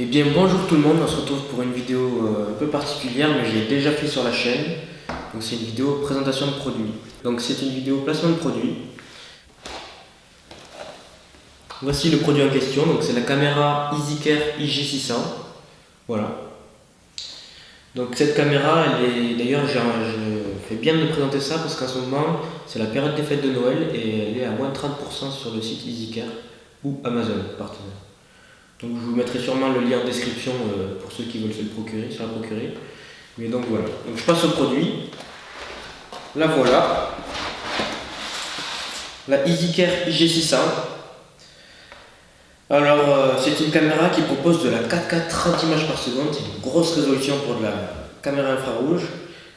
Eh bien bonjour tout le monde, on se retrouve pour une vidéo un peu particulière mais je l'ai déjà fait sur la chaîne. Donc c'est une vidéo présentation de produit. Donc c'est une vidéo placement de produit. Voici le produit en question, donc c'est la caméra EasyCare IG600. Voilà. Donc cette caméra, elle est d'ailleurs je fais bien de présenter ça parce qu'en ce moment c'est la période des fêtes de Noël et elle est à moins 30% sur le site EasyCare ou Amazon partenaire. Donc je vous mettrai sûrement le lien en description pour ceux qui veulent se la procurer. Mais donc voilà. Donc je passe au produit. La voilà. La EasyCare IG600. Alors c'est une caméra qui propose de la 4K 30 images par seconde. C'est une grosse résolution pour de la caméra infrarouge.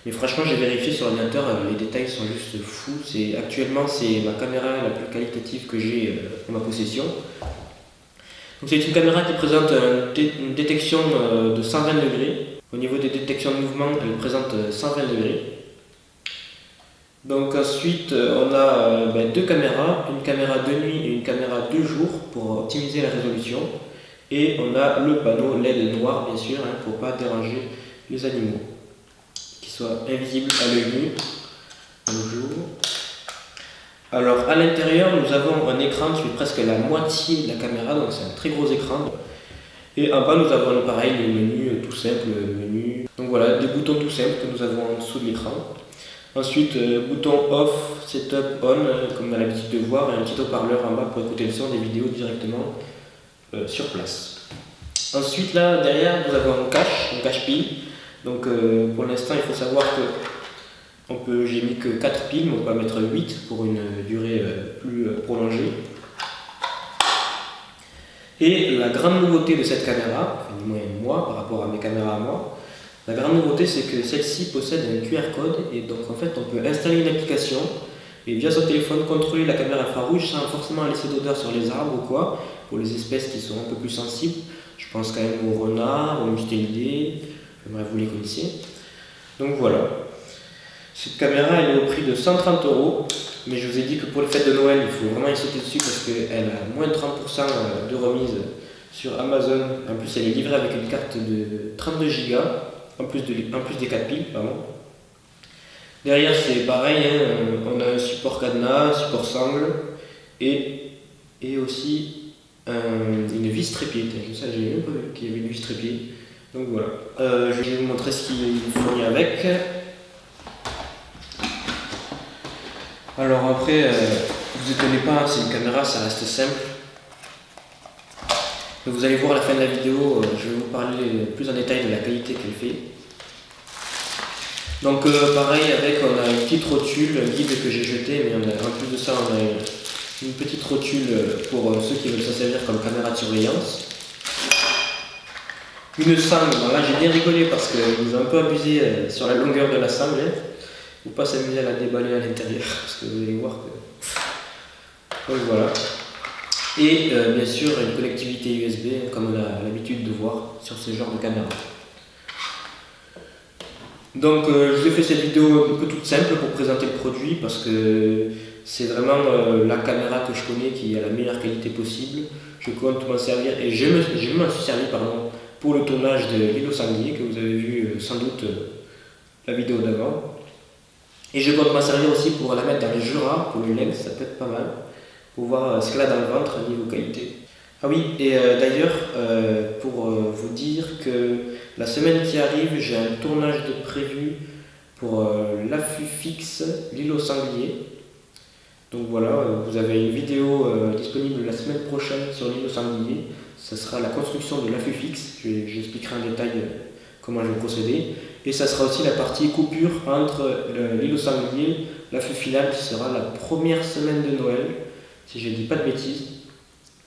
Mais franchement j'ai vérifié sur l'ordinateur, les détails sont juste fous. Actuellement c'est ma caméra la plus qualitative que j'ai en ma possession. C'est une caméra qui présente une détection de 120 degrés. Au niveau des détections de mouvement, elle présente 120 degrés. Donc ensuite, on a deux caméras, une caméra de nuit et une caméra de jour pour optimiser la résolution. Et on a le panneau LED noir, bien sûr, pour ne pas déranger les animaux, qui soient invisibles à l'œil nu le jour. Alors à l'intérieur, nous avons un écran qui fait presque la moitié de la caméra, donc c'est un très gros écran. Et en bas, nous avons pareil le menu tout simple, menu. Donc voilà, des boutons tout simples que nous avons en dessous de l'écran. Ensuite, bouton off, setup, on, comme on a l'habitude de voir, et un petit haut-parleur en bas pour écouter le son des vidéos directement sur place. Ensuite, là derrière, nous avons un cache pile. Donc pour l'instant, il faut savoir que j'ai mis que 4 piles, mais on peut mettre 8 pour une durée plus prolongée. Et la grande nouveauté de cette caméra, enfin du moins moi par rapport à mes caméras à moi, la grande nouveauté c'est que celle-ci possède un QR code et donc en fait on peut installer une application et via son téléphone contrôler la caméra infrarouge sans forcément laisser d'odeur sur les arbres ou quoi, pour les espèces qui sont un peu plus sensibles. Je pense quand même aux renards, aux mustélidés, bref vous les connaissez. Donc voilà. Cette caméra elle est au prix de 130 €, mais je vous ai dit que pour les fêtes de Noël il faut vraiment y sauter dessus parce qu'elle a moins de 30% de remise sur Amazon. En plus elle est livrée avec une carte de 32 Go en plus des 4 piles. Pardon. Derrière c'est pareil, on a un support cadenas, un support sangle et aussi une vis trépied. Ça j'ai même pas vu qu'il y avait une vis trépied. Donc voilà. Je vais vous montrer ce qu'il fournit avec. Alors après, vous étonnez pas, c'est une caméra, ça reste simple. Donc vous allez voir à la fin de la vidéo, je vais vous parler plus en détail de la qualité qu'elle fait. Donc pareil, on a une petite rotule, un guide que j'ai jeté, mais en plus de ça, on a une petite rotule pour ceux qui veulent s'en servir comme caméra de surveillance. Une sangle, bon, là j'ai bien rigolé parce que vous avez un peu abusé sur la longueur de la sangle. Il ne faut pas s'amuser à la déballer à l'intérieur parce que vous allez voir que. Donc voilà. Et bien sûr une connectivité USB comme on a l'habitude de voir sur ce genre de caméra. Donc je vous ai fait cette vidéo un peu toute simple pour présenter le produit parce que c'est vraiment la caméra que je connais qui a la meilleure qualité possible. Je compte m'en servir et je m'en suis servi pour le tournage de l'île aux sangliers que vous avez vu sans doute la vidéo d'avant. Et je compte m'en servir aussi pour la mettre dans le Jura, pour le lens, ça peut être pas mal, pour voir ce qu'elle a dans le ventre niveau qualité. Ah oui, et d'ailleurs, pour vous dire que la semaine qui arrive, j'ai un tournage de prévu pour l'affût fixe, l'île aux sangliers. Donc voilà, vous avez une vidéo disponible la semaine prochaine sur l'île aux sangliers. Ça sera la construction de l'affût fixe, j'expliquerai en détail comment je vais procéder. Et ça sera aussi la partie coupure entre l'île aux sangliers, l'affût final qui sera la première semaine de Noël, si je ne dis pas de bêtises.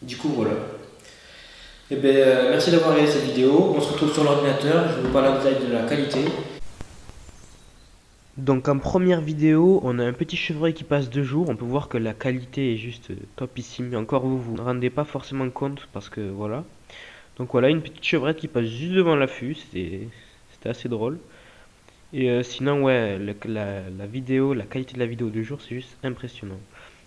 Du coup voilà. Et merci d'avoir regardé cette vidéo. On se retrouve sur l'ordinateur, je vous parle en détail de la qualité. Donc en première vidéo, on a un petit chevreuil qui passe de jour. On peut voir que la qualité est juste topissime. Mais encore vous ne rendez pas forcément compte parce que voilà. Donc voilà, une petite chevrette qui passe juste devant l'affût. C'était assez drôle. Et sinon ouais, la vidéo, la qualité de la vidéo de jour, c'est juste impressionnant.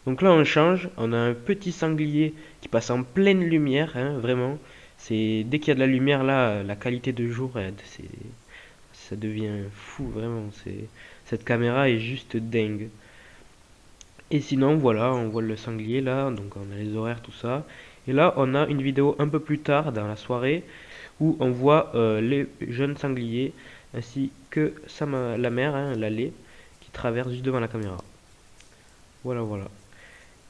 Donc là on change, on a un petit sanglier qui passe en pleine lumière, vraiment. C'est dès qu'il y a de la lumière là, la qualité de jour, ça devient fou vraiment. Cette caméra est juste dingue. Et sinon voilà, on voit le sanglier là, donc on a les horaires tout ça. Et là on a une vidéo un peu plus tard dans la soirée où on voit les jeunes sangliers ainsi que la mère, hein, l'allée, qui traverse juste devant la caméra. Voilà, voilà.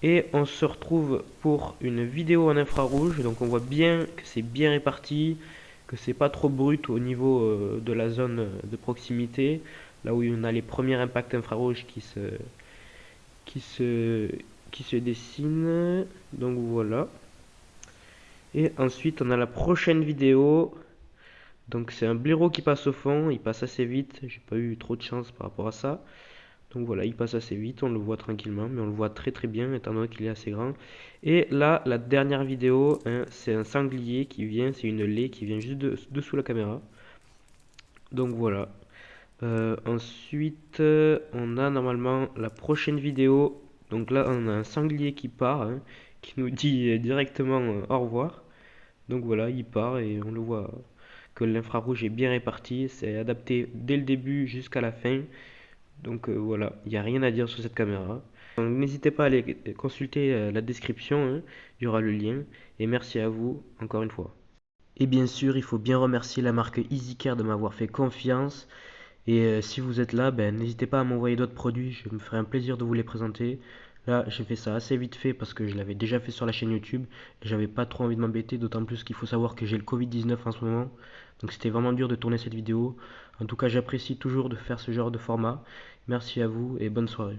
Et on se retrouve pour une vidéo en infrarouge. Donc on voit bien que c'est bien réparti, que c'est pas trop brut au niveau de la zone de proximité, là où on a les premiers impacts infrarouges qui se, qui se dessinent. Donc voilà. Et ensuite on a la prochaine vidéo. Donc c'est un blaireau qui passe au fond, il passe assez vite, j'ai pas eu trop de chance par rapport à ça. Donc voilà, il passe assez vite, on le voit tranquillement, mais on le voit très très bien étant donné qu'il est assez grand. Et là, la dernière vidéo, hein, c'est un sanglier qui vient, c'est une laie qui vient juste dessous la caméra. Donc voilà. Ensuite, on a normalement la prochaine vidéo. Donc là, on a un sanglier qui part, hein, qui nous dit directement au revoir. Donc voilà, il part et on le voit que l'infrarouge est bien réparti, c'est adapté dès le début jusqu'à la fin. Donc voilà, il n'y a rien à dire sur cette caméra. Donc n'hésitez pas à aller consulter la description, hein, il y aura le lien. Et merci à vous encore une fois. Et bien sûr, il faut bien remercier la marque EasyCare de m'avoir fait confiance. Et si vous êtes là, ben, n'hésitez pas à m'envoyer d'autres produits, je me ferai un plaisir de vous les présenter. Là, j'ai fait ça assez vite fait parce que je l'avais déjà fait sur la chaîne YouTube et j'avais pas trop envie de m'embêter, d'autant plus qu'il faut savoir que j'ai le Covid-19 en ce moment. Donc c'était vraiment dur de tourner cette vidéo. En tout cas, j'apprécie toujours de faire ce genre de format. Merci à vous et bonne soirée.